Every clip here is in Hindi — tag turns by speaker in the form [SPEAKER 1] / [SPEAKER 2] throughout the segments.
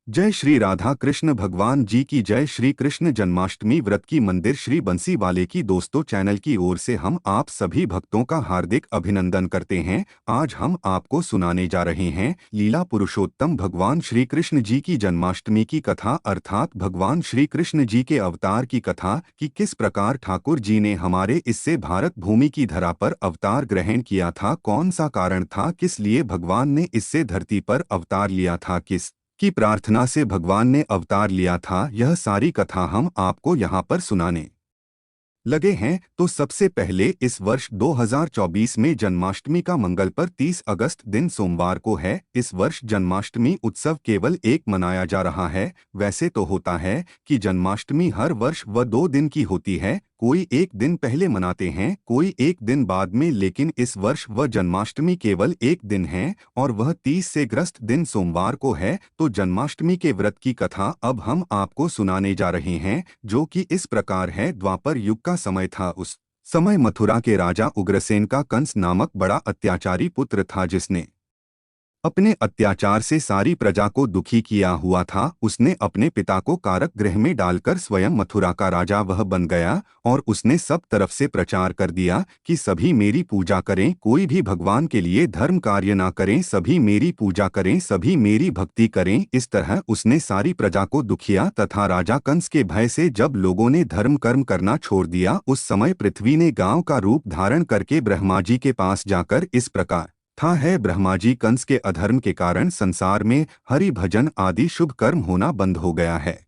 [SPEAKER 1] जय श्री राधा कृष्ण भगवान जी की जय। श्री कृष्ण जन्माष्टमी व्रत की मंदिर श्री बंसी वाले की दोस्तों चैनल की ओर से हम आप सभी भक्तों का हार्दिक अभिनंदन करते हैं। आज हम आपको सुनाने जा रहे हैं लीला पुरुषोत्तम भगवान श्री कृष्ण जी की जन्माष्टमी की कथा, अर्थात भगवान श्री कृष्ण जी के अवतार की कथा कि किस प्रकार ठाकुर जी ने हमारे इससे भारत भूमि की धरा पर अवतार ग्रहण किया था, कौन सा कारण था, किस लिए भगवान ने इससे धरती पर अवतार लिया था, किस की प्रार्थना से भगवान ने अवतार लिया था। यह सारी कथा हम आपको यहाँ पर सुनाने लगे हैं। तो सबसे पहले इस वर्ष 2024 में जन्माष्टमी का मंगल पर 30 अगस्त दिन सोमवार को है। इस वर्ष जन्माष्टमी उत्सव केवल एक मनाया जा रहा है। वैसे तो होता है कि जन्माष्टमी हर वर्ष व 2 दिन की होती है, कोई एक दिन पहले मनाते हैं, कोई एक दिन बाद में, लेकिन इस वर्ष वह जन्माष्टमी केवल एक दिन है और वह 30 से ग्रस्त दिन सोमवार को है। तो जन्माष्टमी के व्रत की कथा अब हम आपको सुनाने जा रहे हैं, जो कि इस प्रकार है। द्वापर युग का समय था। उस समय मथुरा के राजा उग्रसेन का कंस नामक बड़ा अत्याचारी पुत्र था, जिसने अपने अत्याचार से सारी प्रजा को दुखी किया हुआ था। उसने अपने पिता को कारक गृह में डालकर स्वयं मथुरा का राजा वह बन गया और उसने सब तरफ से प्रचार कर दिया कि सभी मेरी पूजा करें, कोई भी भगवान के लिए धर्म कार्य ना करें, सभी मेरी पूजा करें, सभी मेरी भक्ति करें। इस तरह उसने सारी प्रजा को दुखिया तथा राजा कंस के भय से जब लोगों ने धर्म कर्म करना छोड़ दिया, उस समय पृथ्वी ने गांव का रूप धारण करके ब्रह्मा जी के पास जाकर इस प्रकार था है, ब्रह्मा जी, कंस के अधर्म के कारण संसार में हरि भजन आदि शुभ कर्म होना बंद हो गया है।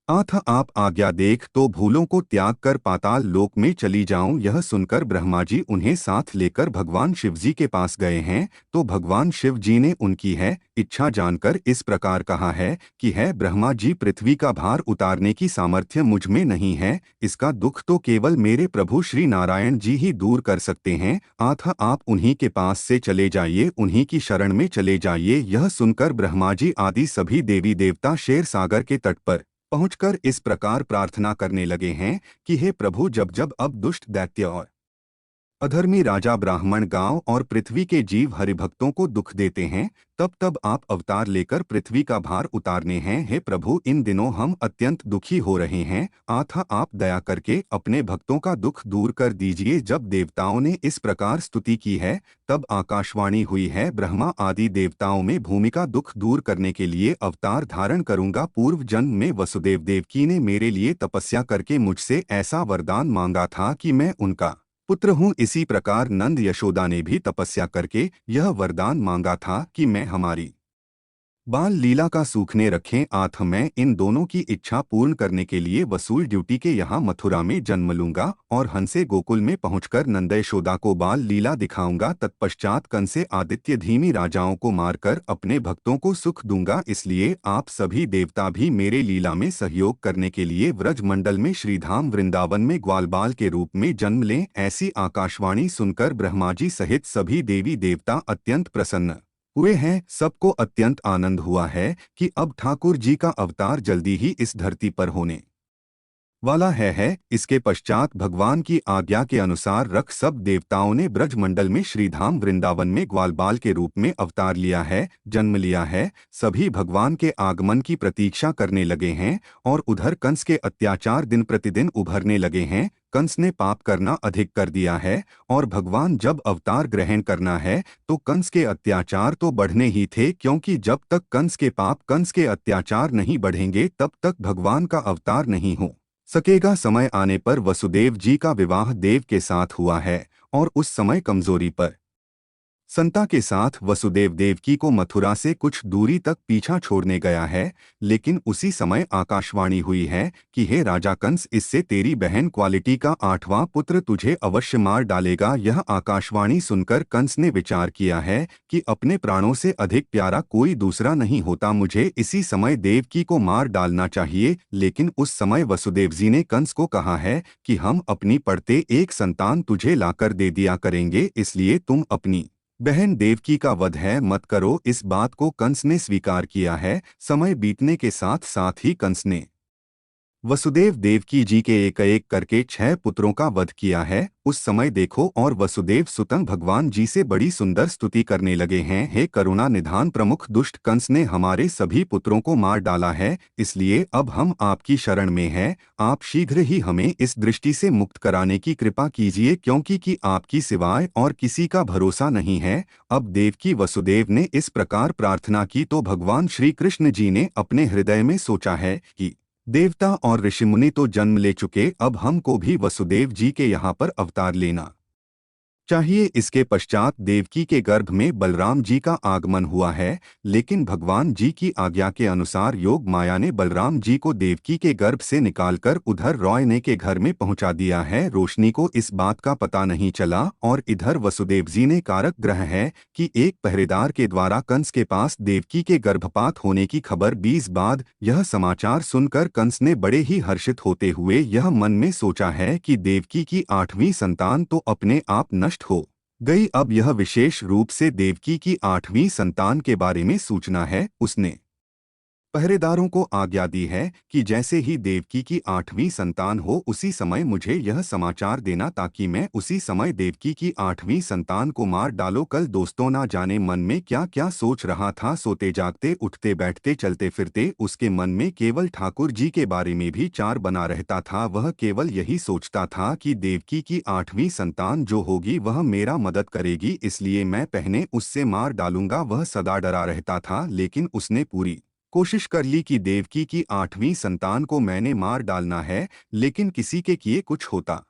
[SPEAKER 1] आथ आप आज्ञा देख तो भूलों को त्याग कर पाताल लोक में चली जाऊं। यह सुनकर ब्रह्मा जी उन्हें साथ लेकर भगवान शिव जी के पास गए हैं। तो भगवान शिव जी ने उनकी है इच्छा जानकर इस प्रकार कहा है कि है ब्रह्मा जी, पृथ्वी का भार उतारने की सामर्थ्य मुझ में नहीं है, इसका दुख तो केवल मेरे प्रभु श्री नारायण जी ही दूर कर सकते हैं। आथ आप उन्हीं के पास से चले जाइए, उन्हीं की शरण में चले जाइए। यह सुनकर ब्रह्मा जी आदि सभी देवी देवता शेर सागर के तट पर पहुंचकर इस प्रकार प्रार्थना करने लगे हैं कि हे प्रभु, जब जब अब दुष्ट दैत्य और अधर्मी राजा ब्राह्मण गांव और पृथ्वी के जीव हरिभक्तों को दुख देते हैं, तब तब आप अवतार लेकर पृथ्वी का भार उतारने हैं। हे प्रभु, इन दिनों हम अत्यंत दुखी हो रहे हैं, आथा आप दया करके अपने भक्तों का दुख दूर कर दीजिए। जब देवताओं ने इस प्रकार स्तुति की है, तब आकाशवाणी हुई है, ब्रह्मा आदि देवताओं में भूमि का दुख दूर करने के लिए अवतार धारण करूंगा। पूर्व जन्म में वसुदेव देवकी ने मेरे लिए तपस्या करके मुझसे ऐसा वरदान मांगा था कि मैं उनका पुत्र हूँ। इसी प्रकार नंद यशोदा ने भी तपस्या करके यह वरदान मांगा था कि मैं हमारी बाल लीला का सूखने रखें। आथ मैं इन दोनों की इच्छा पूर्ण करने के लिए वसूल ड्यूटी के यहाँ मथुरा में जन्म लूंगा और हंसे गोकुल में पहुंचकर नंद यशोदा को बाल लीला दिखाऊंगा। तत्पश्चात कंसे आदित्य धीमी राजाओं को मारकर अपने भक्तों को सुख दूंगा। इसलिए आप सभी देवता भी मेरे लीला में सहयोग करने के लिए व्रज मंडल में श्रीधाम वृंदावन में ग्वालबाल के रूप में जन्म लें। ऐसी आकाशवाणी सुनकर ब्रह्मा जी सहित सभी देवी देवता अत्यंत प्रसन्न हुए हैं। सबको अत्यंत आनंद हुआ है कि अब ठाकुर जी का अवतार जल्दी ही इस धरती पर होने वाला है। इसके पश्चात भगवान की आज्ञा के अनुसार रख सब देवताओं ने ब्रजमंडल में श्रीधाम वृंदावन में ग्वालबाल के रूप में अवतार लिया है, जन्म लिया है। सभी भगवान के आगमन की प्रतीक्षा करने लगे हैं और उधर कंस के अत्याचार दिन प्रतिदिन उभरने लगे हैं। कंस ने पाप करना अधिक कर दिया है और भगवान जब अवतार ग्रहण करना है तो कंस के अत्याचार तो बढ़ने ही थे, क्योंकि जब तक कंस के पाप, कंस के अत्याचार नहीं बढ़ेंगे तब तक भगवान का अवतार नहीं हो सकेगा। समय आने पर वसुदेव जी का विवाह देव के साथ हुआ है और उस समय कमजोरी पर संता के साथ वसुदेव देवकी को मथुरा से कुछ दूरी तक पीछा छोड़ने गया है। लेकिन उसी समय आकाशवाणी हुई है कि हे राजा कंस, इससे तेरी बहन क्वालिटी का 8वां पुत्र तुझे अवश्य मार डालेगा। यह आकाशवाणी सुनकर कंस ने विचार किया है कि अपने प्राणों से अधिक प्यारा कोई दूसरा नहीं होता, मुझे इसी समय देवकी को मार डालना चाहिए। लेकिन उस समय वसुदेव जी ने कंस को कहा है कि हम अपनी पड़ते एक संतान तुझे लाकर दे दिया करेंगे, इसलिए तुम अपनी बहन देवकी का वध है मत करो। इस बात को कंस ने स्वीकार किया है। समय बीतने के साथ साथ ही कंस ने वसुदेव देवकी जी के एक एक करके 6 पुत्रों का वध किया है। उस समय देखो और वसुदेव सुतंग भगवान जी से बड़ी सुंदर स्तुति करने लगे हैं। हे करुणा निधान प्रमुख, दुष्ट कंस ने हमारे सभी पुत्रों को मार डाला है, इसलिए अब हम आपकी शरण में हैं। आप शीघ्र ही हमें इस दृष्टि से मुक्त कराने की कृपा कीजिए, क्योंकि कि आपकी सिवाय और किसी का भरोसा नहीं है। अब देवकी वसुदेव ने इस प्रकार प्रार्थना की तो भगवान श्री कृष्ण जी ने अपने हृदय में सोचा है कि देवता और ऋषिमुनि तो जन्म ले चुके, अब हमको भी वसुदेव जी के यहाँ पर अवतार लेना चाहिए। इसके पश्चात देवकी के गर्भ में बलराम जी का आगमन हुआ है, लेकिन भगवान जी की आज्ञा के अनुसार योग माया ने बलराम जी को देवकी के गर्भ से निकालकर उधर रॉयने के घर में पहुंचा दिया है। रोशनी को इस बात का पता नहीं चला और इधर वसुदेव जी ने कारक ग्रह है कि एक पहरेदार के द्वारा कंस के पास देवकी के गर्भपात होने की खबर 20 बाद यह समाचार सुनकर कंस ने बड़े ही हर्षित होते हुए यह मन में सोचा है कि देवकी की 8वीं संतान तो अपने आप नष्ट हो गई। अब यह विशेष रूप से देवकी की 8वीं संतान के बारे में सूचना है। उसने पहरेदारों को आज्ञा दी है कि जैसे ही देवकी की 8वीं संतान हो उसी समय मुझे यह समाचार देना, ताकि मैं उसी समय देवकी की 8वीं संतान को मार डालो। कल दोस्तों ना जाने मन में क्या क्या सोच रहा था। सोते जागते, उठते बैठते, चलते फिरते उसके मन में केवल ठाकुर जी के बारे में भी चार बना रहता था। वह केवल यही सोचता था कि देवकी की 8वीं संतान जो होगी वह मेरा मदद करेगी, इसलिए मैं पहले उससे मार डालूंगा। वह सदा डरा रहता था, लेकिन उसने पूरी कोशिश कर ली कि देवकी की 8वीं संतान को मैंने मार डालना है, लेकिन किसी के किए कुछ होता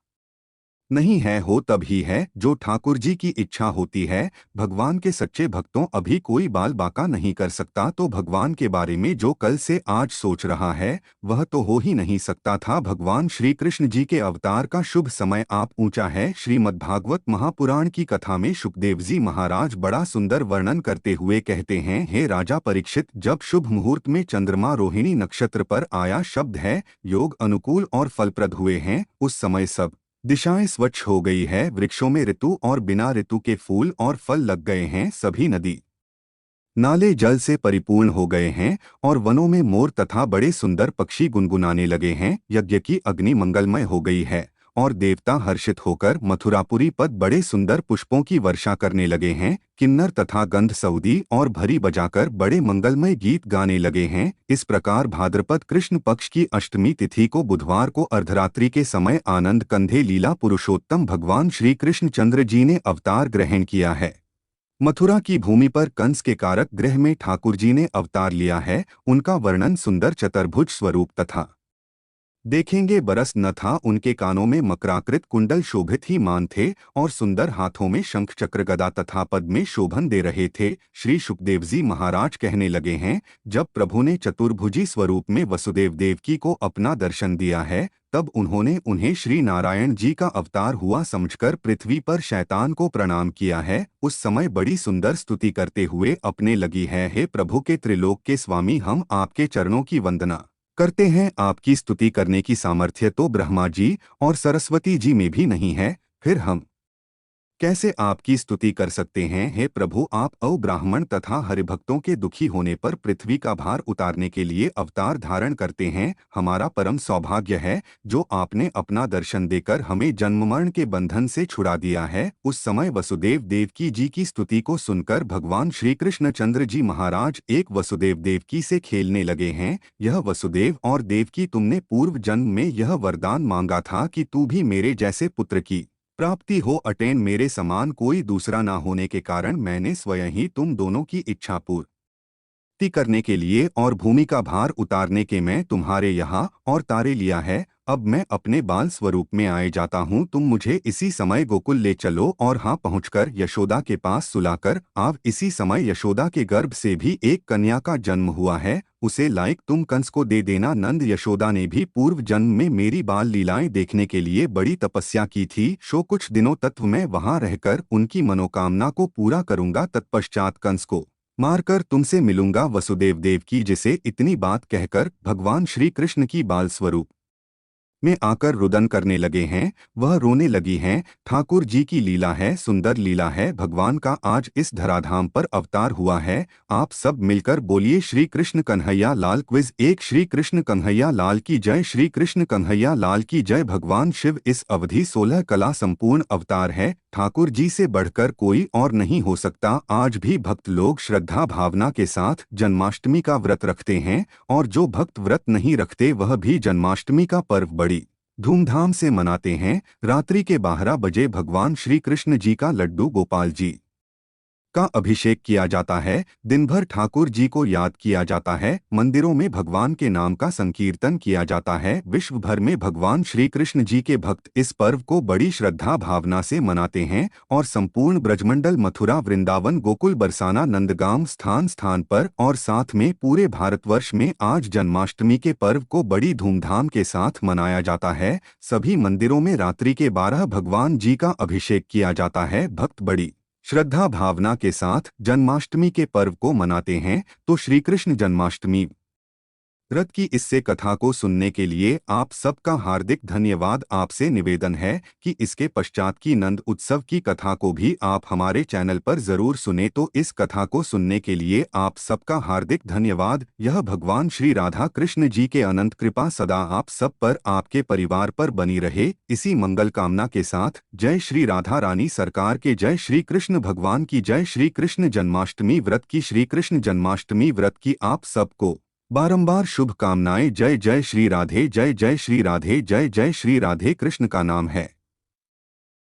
[SPEAKER 1] नहीं है। हो तभी है जो ठाकुर जी की इच्छा होती है। भगवान के सच्चे भक्तों, अभी कोई बाल बाका नहीं कर सकता, तो भगवान के बारे में जो कल से आज सोच रहा है वह तो हो ही नहीं सकता था। भगवान श्री कृष्ण जी के अवतार का शुभ समय आप ऊंचा है। श्रीमद्भागवत महापुराण की कथा में सुखदेव जी महाराज बड़ा सुंदर वर्णन करते हुए कहते हैं, हे राजा परीक्षित, जब शुभ मुहूर्त में चंद्रमा रोहिणी नक्षत्र पर आया, शब्द है योग अनुकूल और फलप्रद हुए हैं, उस समय सब दिशाएं स्वच्छ हो गई है। वृक्षों में ऋतु और बिना ऋतु के फूल और फल लग गए हैं। सभी नदी नाले जल से परिपूर्ण हो गए हैं और वनों में मोर तथा बड़े सुंदर पक्षी गुनगुनाने लगे हैं। यज्ञ की अग्नि मंगलमय हो गई है और देवता हर्षित होकर मथुरापुरी पद बड़े सुंदर पुष्पों की वर्षा करने लगे हैं। किन्नर तथा गंध सऊदी और भरी बजाकर बड़े मंगलमय गीत गाने लगे हैं। इस प्रकार भाद्रपद कृष्ण पक्ष की अष्टमी तिथि को बुधवार को अर्धरात्रि के समय आनंद कंधे लीला पुरुषोत्तम भगवान श्री कृष्णचंद्र जी ने अवतार ग्रहण किया है। मथुरा की भूमि पर कंस के कारक गृह में ठाकुर जी ने अवतार लिया है। उनका वर्णन सुंदर चतुर्भुज स्वरूप तथा देखेंगे बरस न था। उनके कानों में मकराकृत कुंडल शोभित ही मान थे और सुंदर हाथों में शंख चक्र गदा तथा पद में शोभन दे रहे थे। श्री सुखदेव जी महाराज कहने लगे हैं, जब प्रभु ने चतुर्भुजी स्वरूप में वसुदेव देवकी को अपना दर्शन दिया है, तब उन्होंने उन्हें श्री नारायण जी का अवतार हुआ समझकर पृथ्वी पर शैतान को प्रणाम किया है। उस समय बड़ी सुंदर स्तुति करते हुए अपने लगी है, हे प्रभु के त्रिलोक के स्वामी, हम आपके चरणों की वंदना करते हैं। आपकी स्तुति करने की सामर्थ्य तो ब्रह्मा जी और सरस्वती जी में भी नहीं है, फिर हम कैसे आपकी स्तुति कर सकते हैं। हे प्रभु, आप अब्राह्मण तथा हरिभक्तों के दुखी होने पर पृथ्वी का भार उतारने के लिए अवतार धारण करते हैं। हमारा परम सौभाग्य है जो आपने अपना दर्शन देकर हमें जन्म मरण के बंधन से छुड़ा दिया है। उस समय वसुदेव देवकी जी की स्तुति को सुनकर भगवान श्री कृष्णचंद्र जी महाराज एक वसुदेव देवकी से खेलने लगे हैं। यह वसुदेव और देवकी, तुमने पूर्व जन्म में यह वरदान मांगा था कि तू भी मेरे जैसे पुत्र की प्राप्ति हो अटेन। मेरे समान कोई दूसरा ना होने के कारण मैंने स्वयं ही तुम दोनों की इच्छा पूर्ति करने के लिए और भूमि का भार उतारने के मैं तुम्हारे यहाँ और तारे लिया है। अब मैं अपने बाल स्वरूप में आए जाता हूँ। तुम मुझे इसी समय गोकुल ले चलो और हाँ पहुँचकर यशोदा के पास सुलाकर आव। इसी समय यशोदा के गर्भ से भी एक कन्या का जन्म हुआ है, उसे लायक तुम कंस को दे देना। नंद यशोदा ने भी पूर्व जन्म में मेरी बाल लीलाएं देखने के लिए बड़ी तपस्या की थी। सो कुछ दिनों तक मैं वहां रहकर उनकी मनोकामना को पूरा करूंगा। तत्पश्चात कंस को मारकर तुमसे मिलूंगा। वसुदेव देवकी जिसे इतनी बात कहकर भगवान श्री कृष्ण की बाल स्वरूप में आकर रुदन करने लगे हैं, वह रोने लगी हैं। ठाकुर जी की लीला है, सुंदर लीला है। भगवान का आज इस धराधाम पर अवतार हुआ है। आप सब मिलकर बोलिए श्री कृष्ण कन्हैया लाल। क्विज 1। श्री कृष्ण कन्हैया लाल की जय। श्री कृष्ण कन्हैया लाल की जय। भगवान शिव इस अवधि 16 कला संपूर्ण अवतार है। ठाकुर जी से बढ़कर कोई और नहीं हो सकता। आज भी भक्त लोग श्रद्धा भावना के साथ जन्माष्टमी का व्रत रखते हैं, और जो भक्त व्रत नहीं रखते वह भी जन्माष्टमी का पर्व बड़ी धूमधाम से मनाते हैं। रात्रि के 12 बजे भगवान श्री कृष्ण जी का लड्डू गोपाल जी का अभिषेक किया जाता है। दिन भर ठाकुर जी को याद किया जाता है। मंदिरों में भगवान के नाम का संकीर्तन किया जाता है। विश्व भर में भगवान श्री कृष्ण जी के भक्त इस पर्व को बड़ी श्रद्धा भावना से मनाते हैं, और संपूर्ण ब्रजमंडल, मथुरा, वृंदावन, गोकुल, बरसाना, नंदगांव स्थान स्थान पर और साथ में पूरे भारतवर्ष में आज जन्माष्टमी के पर्व को बड़ी धूमधाम के साथ मनाया जाता है। सभी मंदिरों में रात्रि के 12 भगवान जी का अभिषेक किया जाता है। भक्त बड़ी श्रद्धा भावना के साथ जन्माष्टमी के पर्व को मनाते हैं। तो श्री कृष्ण जन्माष्टमी व्रत की इससे कथा को सुनने के लिए आप सबका हार्दिक धन्यवाद। आपसे निवेदन है कि इसके पश्चात की नंद उत्सव की कथा को भी आप हमारे चैनल पर जरूर सुने। तो इस कथा को सुनने के लिए आप सबका हार्दिक धन्यवाद। यह भगवान श्री राधा कृष्ण जी के अनंत कृपा सदा आप सब पर, आपके परिवार पर बनी रहे। इसी मंगल कामना के साथ जय श्री राधा रानी सरकार के जय। श्री कृष्ण भगवान की जय। श्री कृष्ण जन्माष्टमी व्रत की श्री कृष्ण जन्माष्टमी व्रत की आप सबको बारंबार शुभकामनाएं। जय जय श्री राधे, जय जय श्री राधे, जय जय श्री राधे। कृष्ण का नाम है